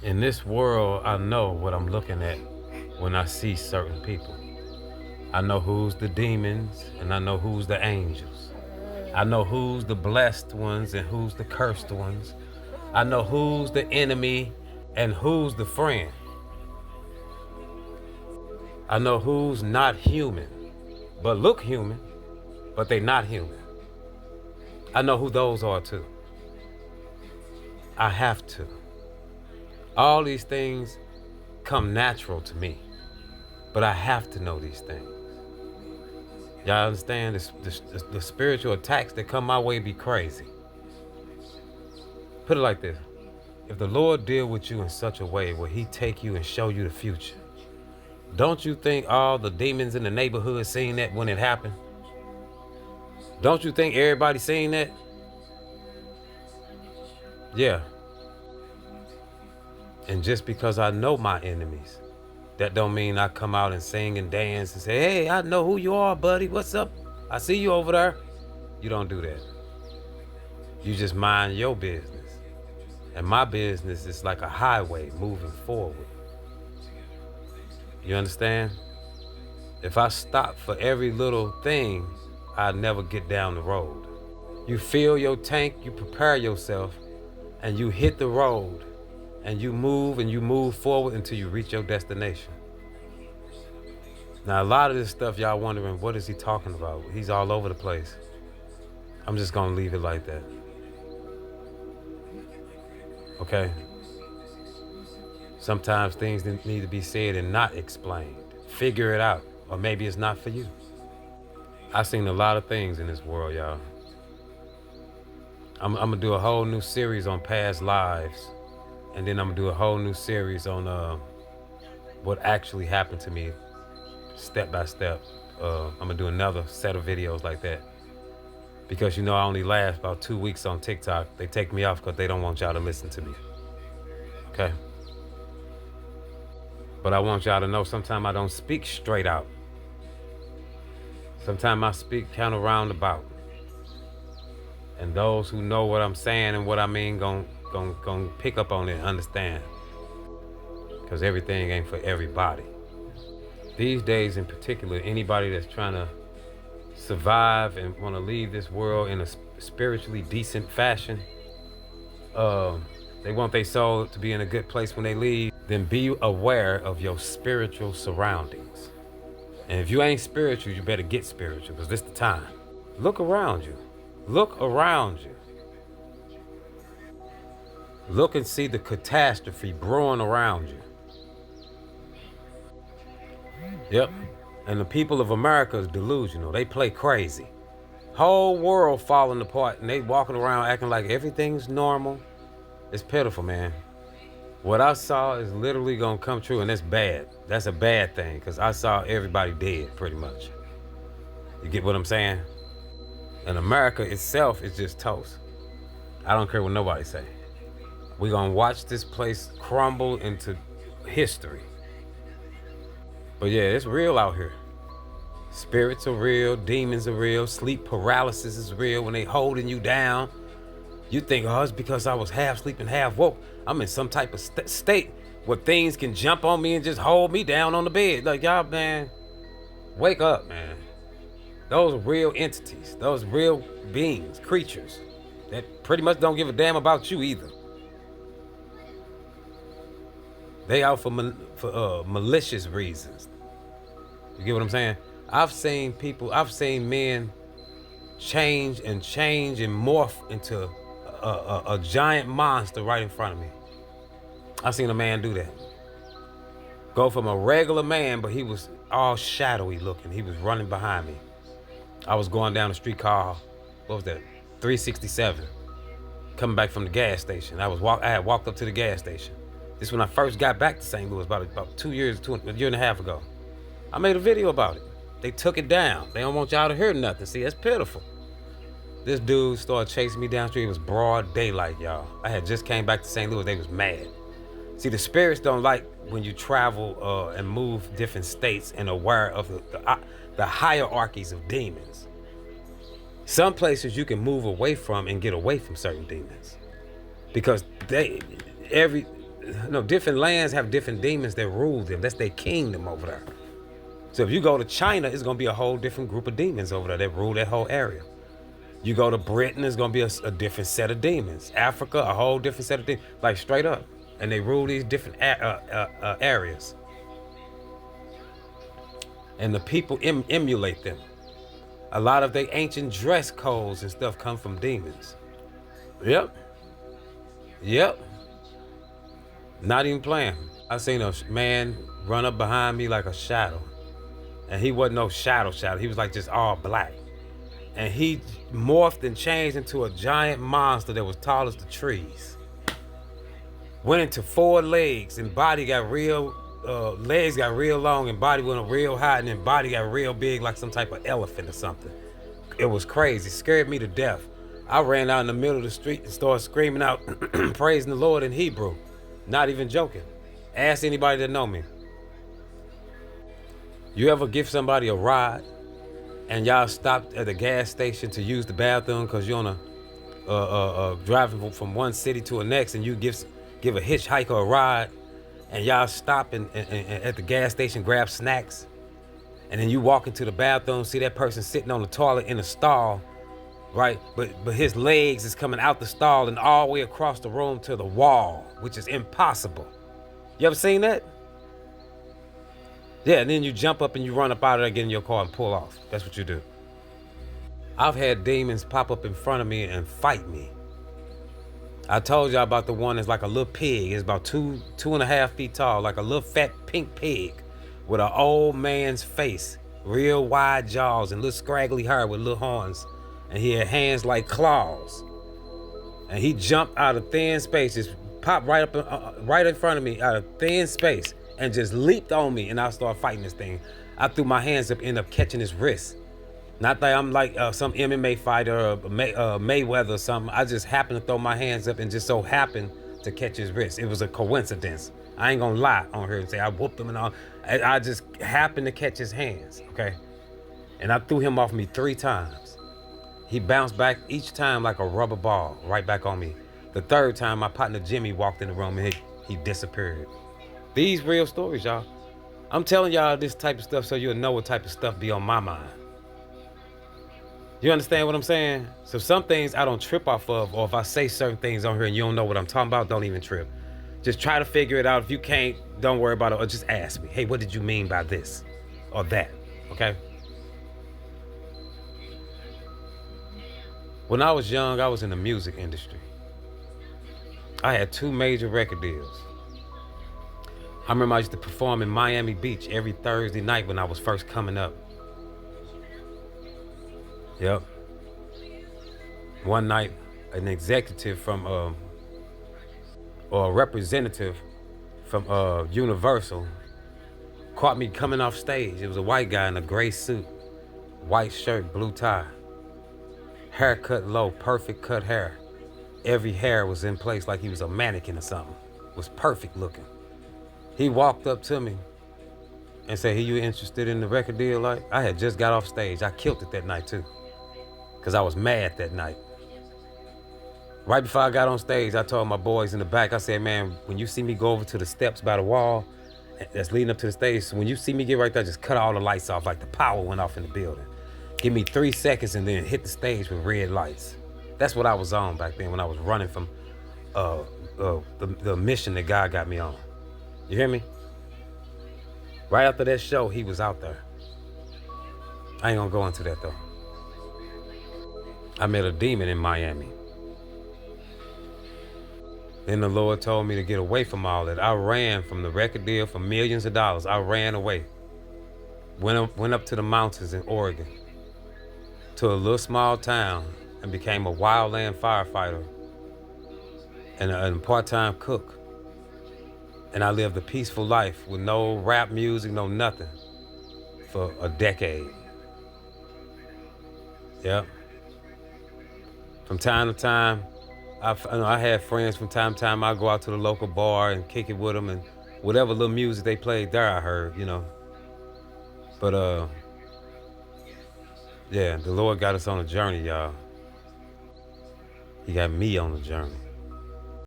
In this world, I know what I'm looking at when I see certain people. I know who's the demons and I know who's the angels. I know who's the blessed ones and who's the cursed ones. I know who's the enemy and who's the friend. I know who's not human, but look human, but they not human. I know who those are too. I have to. All these things come natural to me, but I have to know these things. Y'all understand? The spiritual attacks that come my way be crazy. Put it like this. If the Lord deal with you in such a way where he take you and show you the future, don't you think all the demons in the neighborhood seen that when it happened? Don't you think everybody seen that? Yeah. And just because I know my enemies, that don't mean I come out and sing and dance and say, hey, I know who you are, buddy. What's up? I see you over there. You don't do that. You just mind your business. And my business is like a highway moving forward. You understand? If I stop for every little thing, I'd never get down the road. You fill your tank, you prepare yourself, and you hit the road, and you move forward until you reach your destination. Now, a lot of this stuff, y'all wondering, what is he talking about? He's all over the place. I'm just gonna leave it like that. Okay? Sometimes things need to be said and not explained. Figure it out, or maybe it's not for you. I've seen a lot of things in this world, y'all. I'm gonna do a whole new series on past lives, and then I'm gonna do a whole new series on what actually happened to me, step by step. I'm gonna do another set of videos like that, because you know I only last about 2 weeks on TikTok. They take me off because they don't want y'all to listen to me. Okay? But I want y'all to know sometimes I don't speak straight out. Sometimes I speak kind of roundabout. And those who know what I'm saying and what I mean gon' pick up on it and understand. Because everything ain't for everybody. These days in particular, anybody that's trying to survive and want to leave this world in a spiritually decent fashion, they want their soul to be in a good place when they leave, then be aware of your spiritual surroundings. And if you ain't spiritual, you better get spiritual, because this the time. Look around you. Look around you. Look and see the catastrophe brewing around you. Yep. And the people of America is delusional. They play crazy. Whole world falling apart, and they walking around acting like everything's normal. It's pitiful, man. What I saw is literally gonna come true, and that's bad. That's a bad thing, because I saw everybody dead, pretty much. You get what I'm saying? And America itself is just toast. I don't care what nobody say. We're gonna watch this place crumble into history. But yeah, it's real out here. Spirits are real, demons are real, sleep paralysis is real when they holding you down. You think, oh, it's because I was half sleeping, half woke. I'm in some type of state where things can jump on me and just hold me down on the bed. Like, y'all, man, wake up, man. Those are real entities. Those real beings, creatures that pretty much don't give a damn about you either. They out for malicious reasons. You get what I'm saying? I've seen men change and morph into a giant monster right in front of me. I seen a man do that. Go from a regular man, but he was all shadowy looking. He was running behind me. I was going down the street car, what was that, 367, coming back from the gas station. I had walked up to the gas station. This is when I first got back to St. Louis, about 2 years, a year and a half ago. I made a video about it. They took it down. They don't want y'all to hear nothing. See, that's pitiful. This dude started chasing me down the street. It was broad daylight, y'all. I had just came back to St. Louis. They was mad. See, the spirits don't like when you travel and move different states and aware of the hierarchies of demons. Some places you can move away from and get away from certain demons, because no, different lands have different demons that rule them. That's their kingdom over there. So if you go to China, it's gonna be a whole different group of demons over there that rule that whole area. You go to Britain, it's gonna be a different set of demons. Africa, a whole different set of demons, like straight up, and they rule these different areas. And the people emulate them. A lot of their ancient dress codes and stuff come from demons. Yep. Yep. Not even playing. I seen a man run up behind me like a shadow. And he wasn't no shadow. He was like just all black. And he morphed and changed into a giant monster that was tall as the trees. Went into 4 legs and body got real, legs got real long and body went real high and then body got real big like some type of elephant or something. It was crazy, scared me to death. I ran out in the middle of the street and started screaming out, praising the Lord in Hebrew. Not even joking. Ask anybody that know me. You ever give somebody a ride and y'all stopped at the gas station to use the bathroom because you're on a driving from one city to the next, and you give a hitchhiker a ride, and y'all stop and at the gas station grab snacks, and then you walk into the bathroom, see that person sitting on the toilet in a stall, right? But his legs is coming out the stall and all the way across the room to the wall, which is impossible. You ever seen that? Yeah, and then you jump up and you run up out of there, get in your car and pull off. That's what you do. I've had demons pop up in front of me and fight me. I told y'all about the one that's like a little pig. It's about 2.5 feet tall, like a little fat pink pig with an old man's face, real wide jaws and little scraggly hair with little horns. And he had hands like claws. And he jumped out of thin space, just popped right up, right in front of me out of thin space and just leaped on me, and I started fighting this thing. I threw my hands up, ended up catching his wrist. Not that I'm like some MMA fighter or Mayweather or something. I just happened to throw my hands up and just so happened to catch his wrist. It was a coincidence. I ain't gonna lie on here and say I whooped him and all. I just happened to catch his hands, okay? And I threw him off me 3 times. He bounced back each time like a rubber ball, right back on me. The 3rd time, my partner Jimmy walked in the room and he disappeared. These real stories, y'all. I'm telling y'all this type of stuff so you'll know what type of stuff be on my mind. You understand what I'm saying? So some things I don't trip off of, or if I say certain things on here and you don't know what I'm talking about, don't even trip. Just try to figure it out. If you can't, don't worry about it, or just ask me. Hey, what did you mean by this or that? Okay? When I was young, I was in the music industry. I had 2 major record deals. I remember I used to perform in Miami Beach every Thursday night when I was first coming up. Yep. One night, an executive from, or a representative from Universal caught me coming off stage. It was a white guy in a gray suit, white shirt, blue tie, haircut low, perfect cut hair. Every hair was in place like he was a mannequin or something. It was perfect looking. He walked up to me and said, "Hey, you interested in the record deal?" Like, I had just got off stage. I killed it that night too, because I was mad that night. Right before I got on stage, I told my boys in the back, I said, "Man, when you see me go over to the steps by the wall that's leading up to the stage, when you see me get right there, just cut all the lights off, like the power went off in the building. Give me 3 seconds and then hit the stage with red lights." That's what I was on back then when I was running from the mission that God got me on. You hear me? Right after that show, he was out there. I ain't gonna go into that though. I met a demon in Miami. Then the Lord told me to get away from all that. I ran from the record deal for millions of dollars. I ran away. Went up to the mountains in Oregon, to a little small town, and became a wildland firefighter and a part-time cook. And I lived a peaceful life with no rap music, no nothing, for a decade. Yep. From time to time, I had friends from time to time. I'd go out to the local bar and kick it with them, and whatever little music they played there, I heard, you know. But, yeah, the Lord got us on a journey, y'all. He got me on a journey.